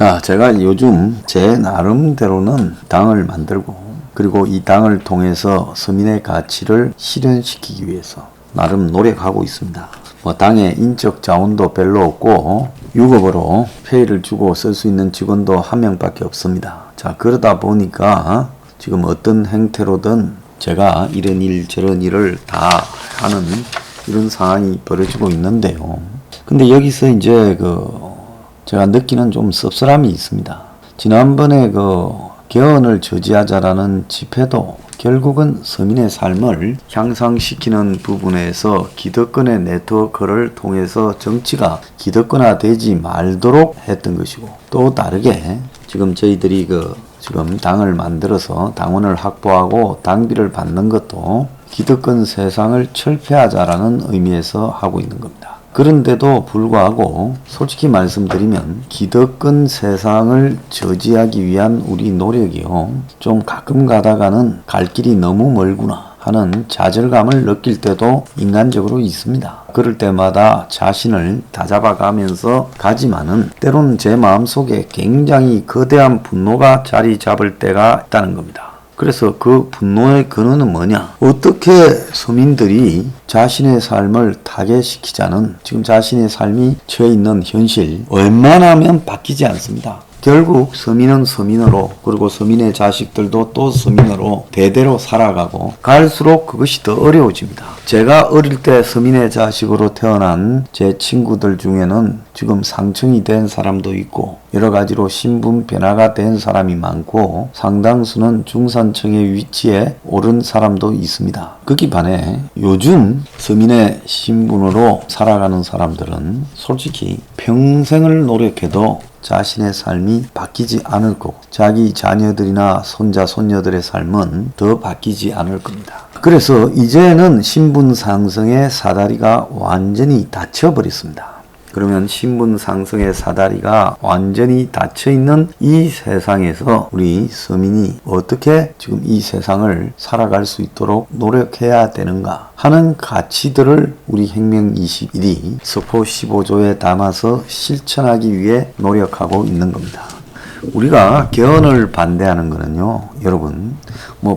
자, 제가 요즘 제 나름대로는 당을 만들고 그리고 이 당을 통해서 서민의 가치를 실현시키기 위해서 나름 노력하고 있습니다. 당의 인적 자원도 별로 없고 유급으로 페이를 주고 쓸 수 있는 직원도 한 명밖에 없습니다. 자, 그러다 보니까 지금 어떤 행태로든 제가 이런 일 저런 일을 다 하는 이런 상황이 벌어지고 있는데요. 근데 여기서 이제 제가 느끼는 좀 씁쓸함이 있습니다. 지난번에 개헌을 저지하자라는 집회도 결국은 서민의 삶을 향상시키는 부분에서 기득권의 네트워크를 통해서 정치가 기득권화되지 말도록 했던 것이고, 또 다르게 지금 저희들이 지금 당을 만들어서 당원을 확보하고 당비를 받는 것도 기득권 세상을 철폐하자라는 의미에서 하고 있는 겁니다. 그런데도 불구하고 솔직히 말씀드리면 기득권 세상을 저지하기 위한 우리 노력이요, 좀 가끔 가다가는 갈 길이 너무 멀구나 하는 좌절감을 느낄 때도 인간적으로 있습니다. 그럴 때마다 자신을 다잡아가면서 가지만은 때로는 제 마음속에 굉장히 거대한 분노가 자리 잡을 때가 있다는 겁니다. 그래서 그 분노의 근원은 뭐냐? 어떻게 서민들이 자신의 삶을 타개시키자는 지금 자신의 삶이 처해 있는 현실 웬만하면 바뀌지 않습니다. 결국 서민은 서민으로, 그리고 서민의 자식들도 또 서민으로 대대로 살아가고 갈수록 그것이 더 어려워집니다. 제가 어릴 때 서민의 자식으로 태어난 제 친구들 중에는 지금 상층이 된 사람도 있고 여러 가지로 신분 변화가 된 사람이 많고 상당수는 중산층의 위치에 오른 사람도 있습니다. 거기 반해 요즘 서민의 신분으로 살아가는 사람들은 솔직히 평생을 노력해도 자신의 삶이 바뀌지 않을 거고 자기 자녀들이나 손자 손녀들의 삶은 더 바뀌지 않을 겁니다. 그래서 이제는 신분 상승의 사다리가 완전히 닫혀버렸습니다. 그러면 신분 상승의 사다리가 완전히 닫혀있는 이 세상에서 우리 서민이 어떻게 지금 이 세상을 살아갈 수 있도록 노력해야 되는가 하는 가치들을 우리 혁명 21이 서포 15조에 담아서 실천하기 위해 노력하고 있는 겁니다. 우리가 개헌을 반대하는 거는요, 여러분,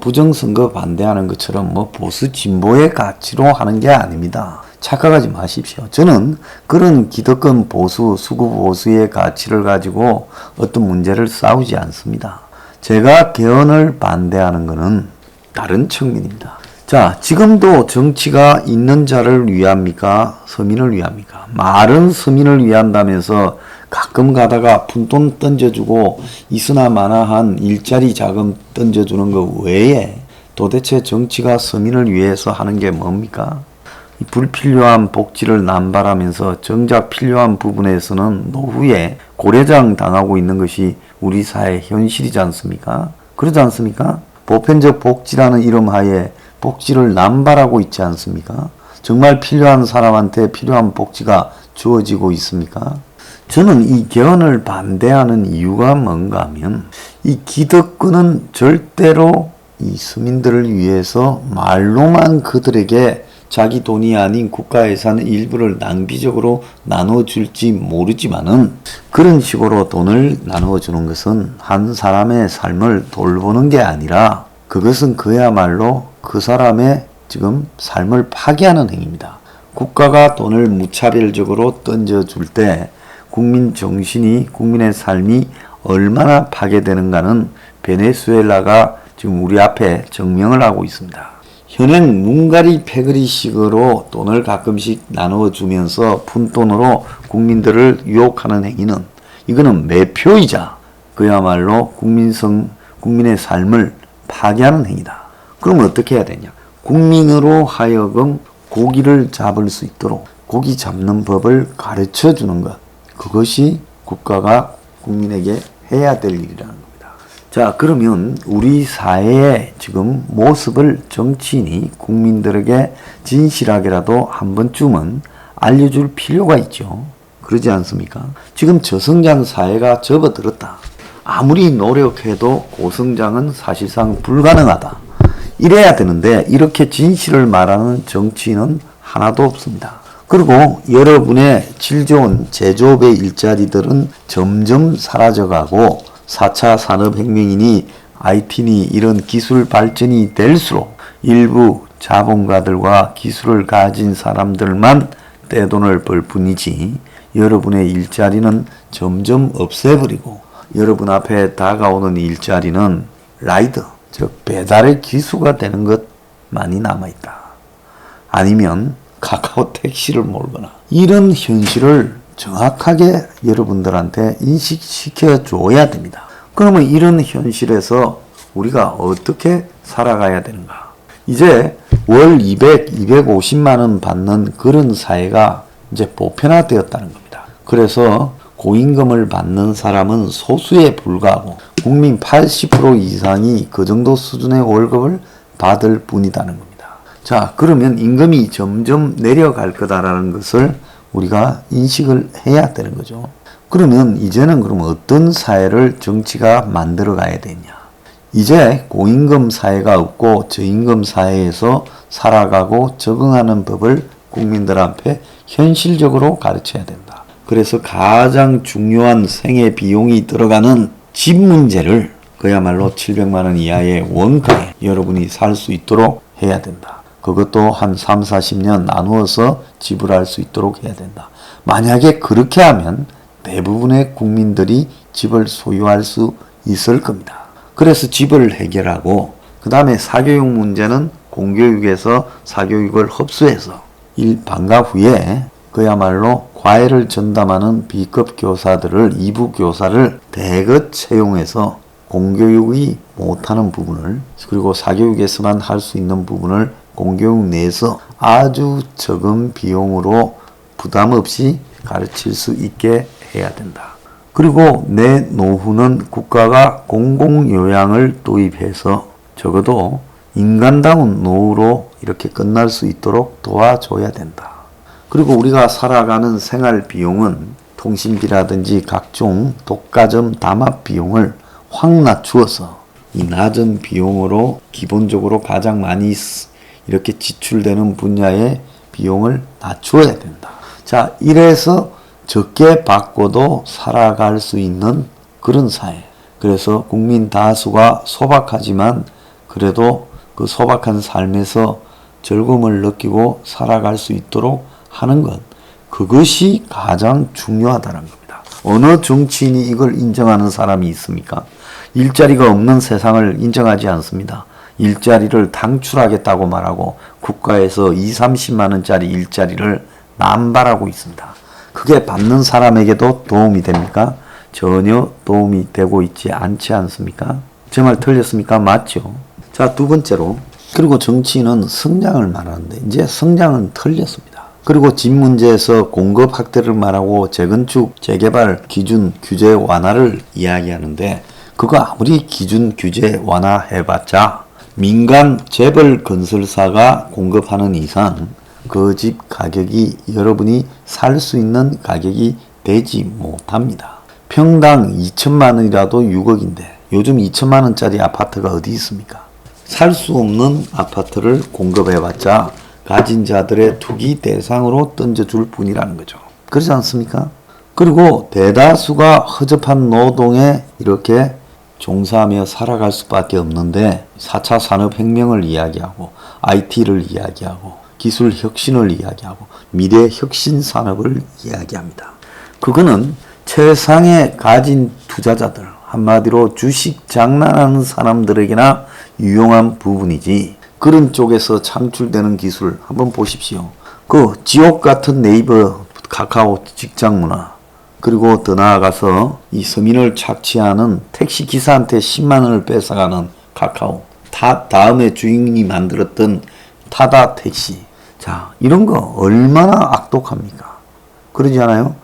부정선거 반대하는 것처럼 보수 진보의 가치로 하는 게 아닙니다. 착각하지 마십시오. 저는 그런 기득권 보수, 수구 보수의 가치를 가지고 어떤 문제를 싸우지 않습니다. 제가 개헌을 반대하는 것은 다른 측면입니다. 자, 지금도 정치가 있는 자를 위합니까? 서민을 위합니까? 말은 서민을 위한다면서 가끔 가다가 푼돈 던져주고 있으나 마나한 일자리 자금 던져주는 것 외에 도대체 정치가 서민을 위해서 하는 게 뭡니까? 불필요한 복지를 남발하면서 정작 필요한 부분에서는 노후에 고려장 당하고 있는 것이 우리 사회의 현실이지 않습니까? 그러지 않습니까? 보편적 복지라는 이름 하에 복지를 남발하고 있지 않습니까? 정말 필요한 사람한테 필요한 복지가 주어지고 있습니까? 저는 이 개헌을 반대하는 이유가 뭔가 하면 이 기득권은 절대로 이 서민들을 위해서 말로만 그들에게 자기 돈이 아닌 국가 예산의 일부를 낭비적으로 나눠줄지 모르지만은 그런 식으로 돈을 나눠주는 것은 한 사람의 삶을 돌보는 게 아니라 그것은 그야말로 그 사람의 지금 삶을 파괴하는 행위입니다. 국가가 돈을 무차별적으로 던져줄 때 국민 정신이, 국민의 삶이 얼마나 파괴되는가는 베네수엘라가 지금 우리 앞에 증명을 하고 있습니다. 현행 문가리 패거리식으로 돈을 가끔씩 나누어주면서 푼돈으로 국민들을 유혹하는 행위는 이거는 매표이자 그야말로 국민의 삶을 파괴하는 행위다. 그러면 어떻게 해야 되냐? 국민으로 하여금 고기를 잡을 수 있도록 고기 잡는 법을 가르쳐 주는 것. 그것이 국가가 국민에게 해야 될 일이라는 겁니다. 자, 그러면 우리 사회의 지금 모습을 정치인이 국민들에게 진실하게라도 한 번쯤은 알려줄 필요가 있죠. 그러지 않습니까? 지금 저성장 사회가 접어들었다. 아무리 노력해도 고성장은 사실상 불가능하다. 이래야 되는데 이렇게 진실을 말하는 정치인은 하나도 없습니다. 그리고 여러분의 질 좋은 제조업의 일자리들은 점점 사라져가고 4차 산업혁명이니 IT니 이런 기술 발전이 될수록 일부 자본가들과 기술을 가진 사람들만 떼돈을 벌 뿐이지 여러분의 일자리는 점점 없애버리고 여러분 앞에 다가오는 일자리는 라이더, 즉 배달의 기수가 되는 것 많이 남아있다. 아니면 카카오 택시를 몰거나 이런 현실을 정확하게 여러분들한테 인식시켜 줘야 됩니다. 그러면 이런 현실에서 우리가 어떻게 살아가야 되는가? 이제 월 200, 250만 원 받는 그런 사회가 이제 보편화되었다는 겁니다. 그래서 고임금을 받는 사람은 소수에 불과하고 국민 80% 이상이 그 정도 수준의 월급을 받을 뿐이라는 겁니다. 자, 그러면 임금이 점점 내려갈 거다라는 것을 우리가 인식을 해야 되는 거죠. 그러면 이제는 그럼 어떤 사회를 정치가 만들어 가야 되냐? 이제 고임금 사회가 없고 저임금 사회에서 살아가고 적응하는 법을 국민들 앞에 현실적으로 가르쳐야 된다. 그래서 가장 중요한 생애 비용이 들어가는 집 문제를 그야말로 700만 원 이하의 원가에 여러분이 살 수 있도록 해야 된다. 그것도 한 3, 40년 나누어서 지불할 수 있도록 해야 된다. 만약에 그렇게 하면 대부분의 국민들이 집을 소유할 수 있을 겁니다. 그래서 집을 해결하고 그 다음에 사교육 문제는 공교육에서 사교육을 흡수해서 방과 후에 그야말로 과외를 전담하는 B급 교사들을 2부 교사를 대거 채용해서 공교육이 못하는 부분을 그리고 사교육에서만 할 수 있는 부분을 공교육 내에서 아주 적은 비용으로 부담 없이 가르칠 수 있게 해야 된다. 그리고 내 노후는 국가가 공공요양을 도입해서 적어도 인간다운 노후로 이렇게 끝날 수 있도록 도와줘야 된다. 그리고 우리가 살아가는 생활 비용은 통신비라든지 각종 독과점 담합 비용을 확 낮추어서 이 낮은 비용으로 기본적으로 가장 많이 이렇게 지출되는 분야의 비용을 낮추어야 된다. 자, 이래서 적게 받고도 살아갈 수 있는 그런 사회. 그래서 국민 다수가 소박하지만 그래도 그 소박한 삶에서 즐거움을 느끼고 살아갈 수 있도록 하는 것. 그것이 가장 중요하다는 겁니다. 어느 정치인이 이걸 인정하는 사람이 있습니까? 일자리가 없는 세상을 인정하지 않습니다. 일자리를 창출하겠다고 말하고 국가에서 2, 30만 원짜리 일자리를 남발하고 있습니다. 그게 받는 사람에게도 도움이 됩니까? 전혀 도움이 되고 있지 않지 않습니까? 제 말 틀렸습니까? 맞죠? 자, 두 번째로 그리고 정치인은 성장을 말하는데 이제 성장은 틀렸습니다. 그리고 집 문제에서 공급 확대를 말하고 재건축, 재개발 기준 규제 완화를 이야기하는데 그거 아무리 기준 규제 완화해봤자 민간 재벌 건설사가 공급하는 이상 그 집 가격이 여러분이 살 수 있는 가격이 되지 못합니다. 평당 2천만 원이라도 6억인데 요즘 2천만 원짜리 아파트가 어디 있습니까? 살 수 없는 아파트를 공급해봤자 가진 자들의 투기 대상으로 던져줄 뿐이라는 거죠. 그렇지 않습니까? 그리고 대다수가 허접한 노동에 이렇게 종사하며 살아갈 수밖에 없는데 4차 산업혁명을 이야기하고 IT를 이야기하고 기술 혁신을 이야기하고 미래 혁신 산업을 이야기합니다. 그거는 최상의 가진 투자자들, 한마디로 주식 장난하는 사람들에게나 유용한 부분이지 그런 쪽에서 창출되는 기술 한번 보십시오. 그 지옥 같은 네이버, 카카오 직장 문화 그리고 더 나아가서 이 서민을 착취하는 택시 기사한테 10만 원을 뺏어가는 카카오 다음에 주인이 만들었던 타다 택시. 자, 이런 거 얼마나 악독합니까? 그러지 않아요?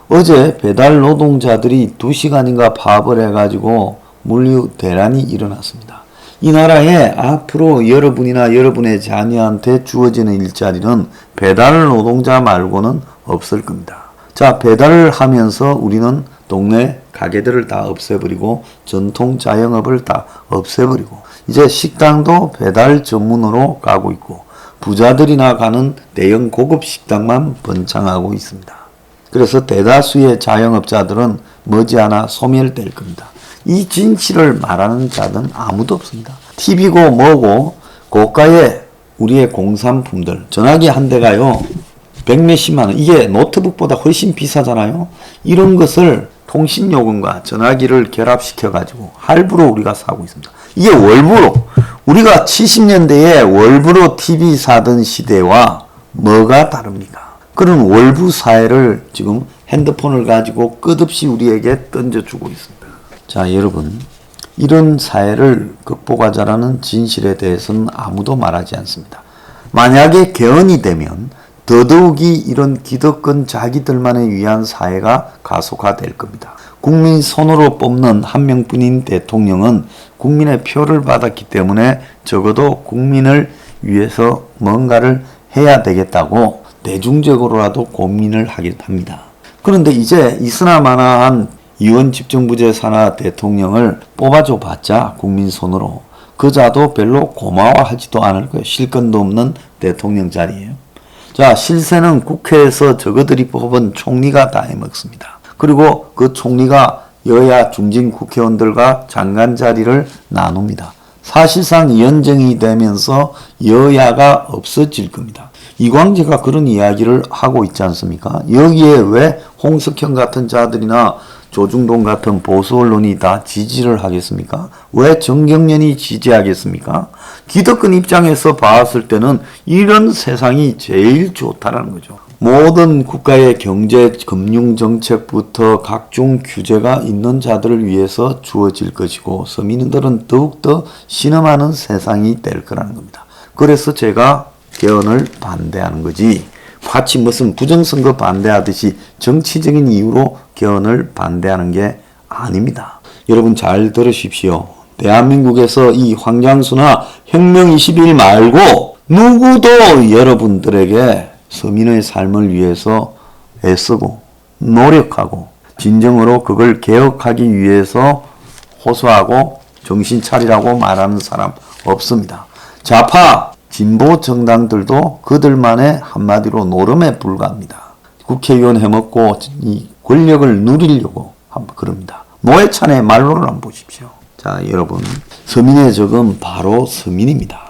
어제 배달 노동자들이 2시간인가 파업을 해가지고 물류 대란이 일어났습니다. 이 나라에 앞으로 여러분이나 여러분의 자녀한테 주어지는 일자리는 배달 노동자 말고는 없을 겁니다. 자, 배달을 하면서 우리는 동네 가게들을 다 없애버리고 전통 자영업을 다 없애버리고 이제 식당도 배달 전문으로 가고 있고 부자들이나 가는 대형 고급 식당만 번창하고 있습니다. 그래서 대다수의 자영업자들은 머지않아 소멸될 겁니다. 이 진실을 말하는 자는 아무도 없습니다. TV고 뭐고 고가의 우리의 공산품들, 전화기 한 대가요 100몇십만 원, 이게 노트북보다 훨씬 비싸잖아요. 이런 것을 통신요금과 전화기를 결합시켜 가지고 할부로 우리가 사고 있습니다. 이게 월부로, 우리가 70년대에 월부로 TV 사던 시대와 뭐가 다릅니까? 그런 월부 사회를 지금 핸드폰을 가지고 끝없이 우리에게 던져주고 있습니다. 자, 여러분, 이런 사회를 극복하자라는 진실에 대해서는 아무도 말하지 않습니다. 만약에 개헌이 되면 더더욱이 이런 기득권 자기들만을 위한 사회가 가속화될 겁니다. 국민 손으로 뽑는 한 명뿐인 대통령은 국민의 표를 받았기 때문에 적어도 국민을 위해서 뭔가를 해야 되겠다고 대중적으로라도 고민을 하긴 합니다. 그런데 이제 있으나마나한 이원 집정부제 산하 대통령을 뽑아줘 봤자 국민 손으로 그자도 별로 고마워하지도 않을 거예요. 실권도 없는 대통령 자리예요. 자, 실세는 국회에서 저거들이 뽑은 총리가 다 해먹습니다. 그리고 그 총리가 여야 중진 국회의원들과 장관 자리를 나눕니다. 사실상 연정이 되면서 여야가 없어질 겁니다. 이광재가 그런 이야기를 하고 있지 않습니까? 여기에 왜 홍석현 같은 자들이나 조중동 같은 보수 언론이 다 지지를 하겠습니까? 왜 정경련이 지지하겠습니까? 기득권 입장에서 봤을 때는 이런 세상이 제일 좋다라는 거죠. 모든 국가의 경제, 금융 정책부터 각종 규제가 있는 자들을 위해서 주어질 것이고 서민들은 더욱더 신음하는 세상이 될 거라는 겁니다. 그래서 제가 개헌을 반대하는 거지, 마치 무슨 부정선거 반대하듯이 정치적인 이유로 개헌을 반대하는 게 아닙니다. 여러분 잘 들으십시오. 대한민국에서 이 황장수나 혁명 21 말고 누구도 여러분들에게 서민의 삶을 위해서 애쓰고 노력하고 진정으로 그걸 개혁하기 위해서 호소하고 정신 차리라고 말하는 사람 없습니다. 좌파 진보 정당들도 그들만의 한마디로 노름에 불과합니다. 국회의원 해먹고 이 권력을 누리려고 그럽니다. 노회찬의 말로를 한번 보십시오. 자, 여러분, 서민의 적은 바로 서민입니다.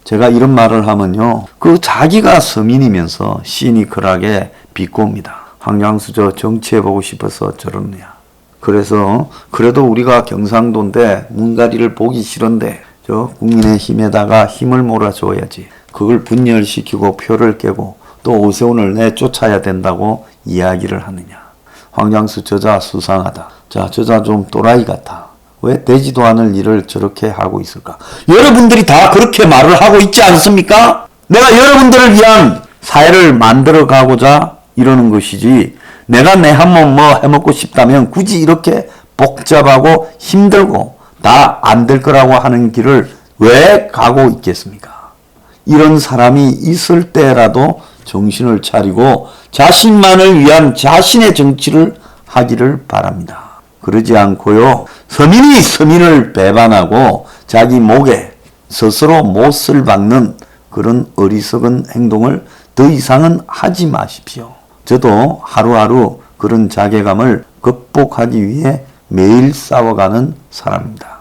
제가 이런 말을 하면요, 그 자기가 서민이면서 시니컬하게 비꼬입니다. 황장수 저 정치해보고 싶어서 저러느냐. 그래서 그래도 우리가 경상도인데 문가리를 보기 싫은데 저 국민의힘에다가 힘을 몰아줘야지. 그걸 분열시키고 표를 깨고 또 오세훈을 내쫓아야 된다고 이야기를 하느냐. 황장수 저자 수상하다. 자, 저자 좀 또라이 같아. 왜 되지도 않을 일을 저렇게 하고 있을까? 여러분들이 다 그렇게 말을 하고 있지 않습니까? 내가 여러분들을 위한 사회를 만들어 가고자 이러는 것이지, 내가 내 한몸 뭐 해먹고 싶다면 굳이 이렇게 복잡하고 힘들고 다 안 될 거라고 하는 길을 왜 가고 있겠습니까? 이런 사람이 있을 때라도 정신을 차리고 자신만을 위한 자신의 정치를 하기를 바랍니다. 그러지 않고요, 서민이 서민을 배반하고 자기 목에 스스로 못을 박는 그런 어리석은 행동을 더 이상은 하지 마십시오. 저도 하루하루 그런 자괴감을 극복하기 위해 매일 싸워가는 사람입니다.